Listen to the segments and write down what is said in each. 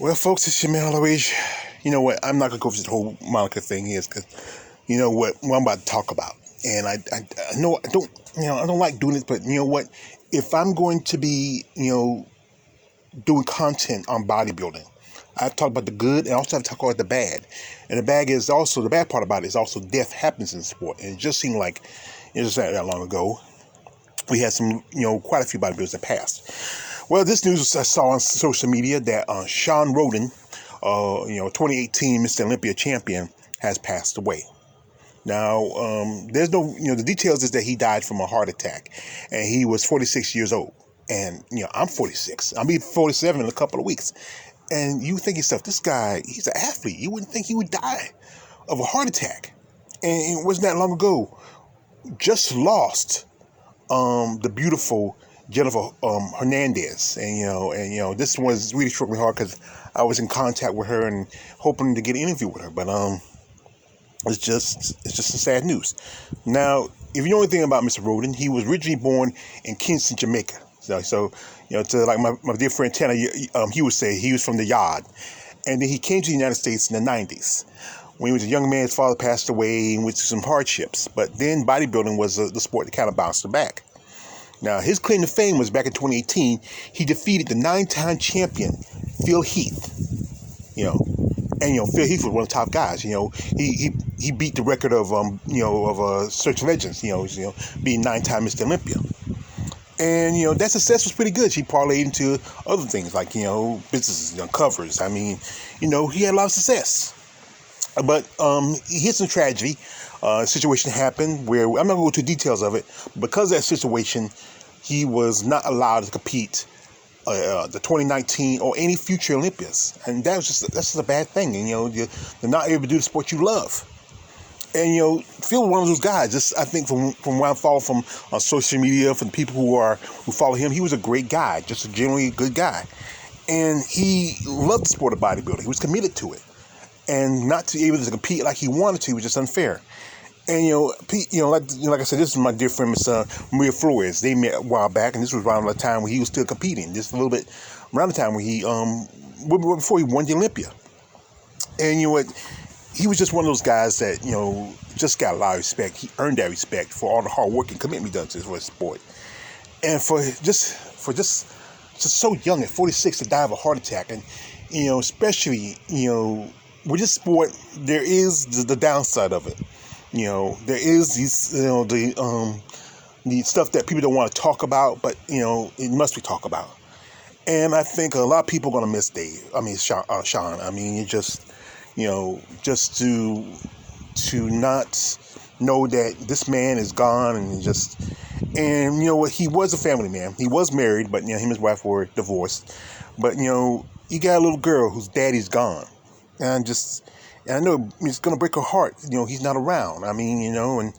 Well, folks, it's your man always. You know what? I'm not gonna go through the whole Monica thing here, because you know what I'm about to talk about, and I know I don't like doing it, but you know what? If I'm going to be doing content on bodybuilding, I talk about the good and also I talk about the bad, and the bad part about it is also death happens in sport, and it just seemed like it was not that long ago we had some quite a few bodybuilders that passed. Well, this news I saw on social media that Shawn Roden, 2018 Mr. Olympia champion, has passed away. Now, there's no, the details is that he died from a heart attack, and he was 46 years old. And I'm 46. I'll be 47 in a couple of weeks. And you think yourself, this guy, he's an athlete. You wouldn't think he would die of a heart attack. And it wasn't that long ago. Just lost the beautiful Jennifer Hernandez, and this was really struck me hard because I was in contact with her and hoping to get an interview with her, but it's just a sad news. Now, if you know anything about Mr. Roden, he was originally born in Kingston, Jamaica. So to like my dear friend Tanner, he would say he was from the yard, and then he came to the United States in the 90s. When he was a young man, his father passed away and went through some hardships. But then bodybuilding was the sport that kind of bounced him back. Now, his claim to fame was back in 2018. He defeated the 9-time champion, Phil Heath. Phil Heath was one of the top guys. He beat the record of Search Legends. Being 9-time Mr. Olympia. And that success was pretty good. She parlayed into other things like businesses, covers. I mean, he had a lot of success. But he hit some tragedy. A situation happened where, I'm not going to go into details of it, because of that situation, he was not allowed to compete the 2019 or any future Olympias. And that's just a bad thing. And, you're not able to do the sport you love. And, Phil was one of those guys, just I think from what I follow from on social media, from people who follow him, he was a great guy, just a generally good guy. And he loved the sport of bodybuilding. He was committed to it. And not to be able to compete like he wanted to was just unfair. And like I said, this is my dear friend Miss Maria Flores. They met a while back, and this was around the time when he was still competing. Just a little bit around the time when he before he won the Olympia. And he was just one of those guys that just got a lot of respect. He earned that respect for all the hard work and commitment he does to his sport. And for just so young at 46 to die of a heart attack, and especially with this sport, there is the downside of it. There is these, the stuff that people don't want to talk about, but it must be talked about. And I think a lot of people are gonna miss Shawn. I mean, it just to not know that this man is gone, and you know what, he was a family man. He was married, but him and his wife were divorced. But you got a little girl whose daddy's gone. And I know it's gonna break her heart. He's not around. I mean, and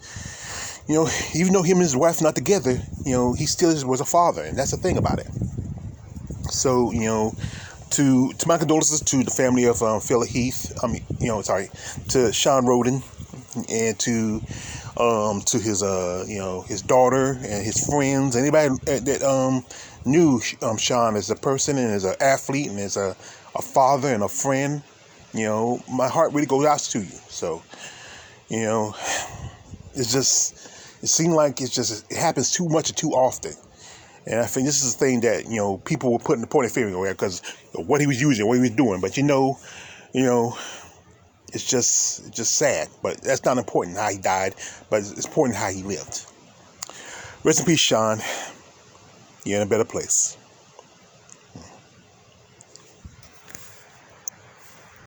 even though him and his wife not together, he still was a father, and that's the thing about it. So, to my condolences to the family of Phil Heath. To Shawn Roden, and to his daughter and his friends, anybody that knew Shawn as a person and as an athlete and as a father and a friend. My heart really goes out to you. So, it seems like it happens too much and too often. And I think this is the thing that, people were putting the point of finger away because what he was using, what he was doing. But, it's just sad. But that's not important how he died, but it's important how he lived. Rest in peace, Shawn. You're in a better place.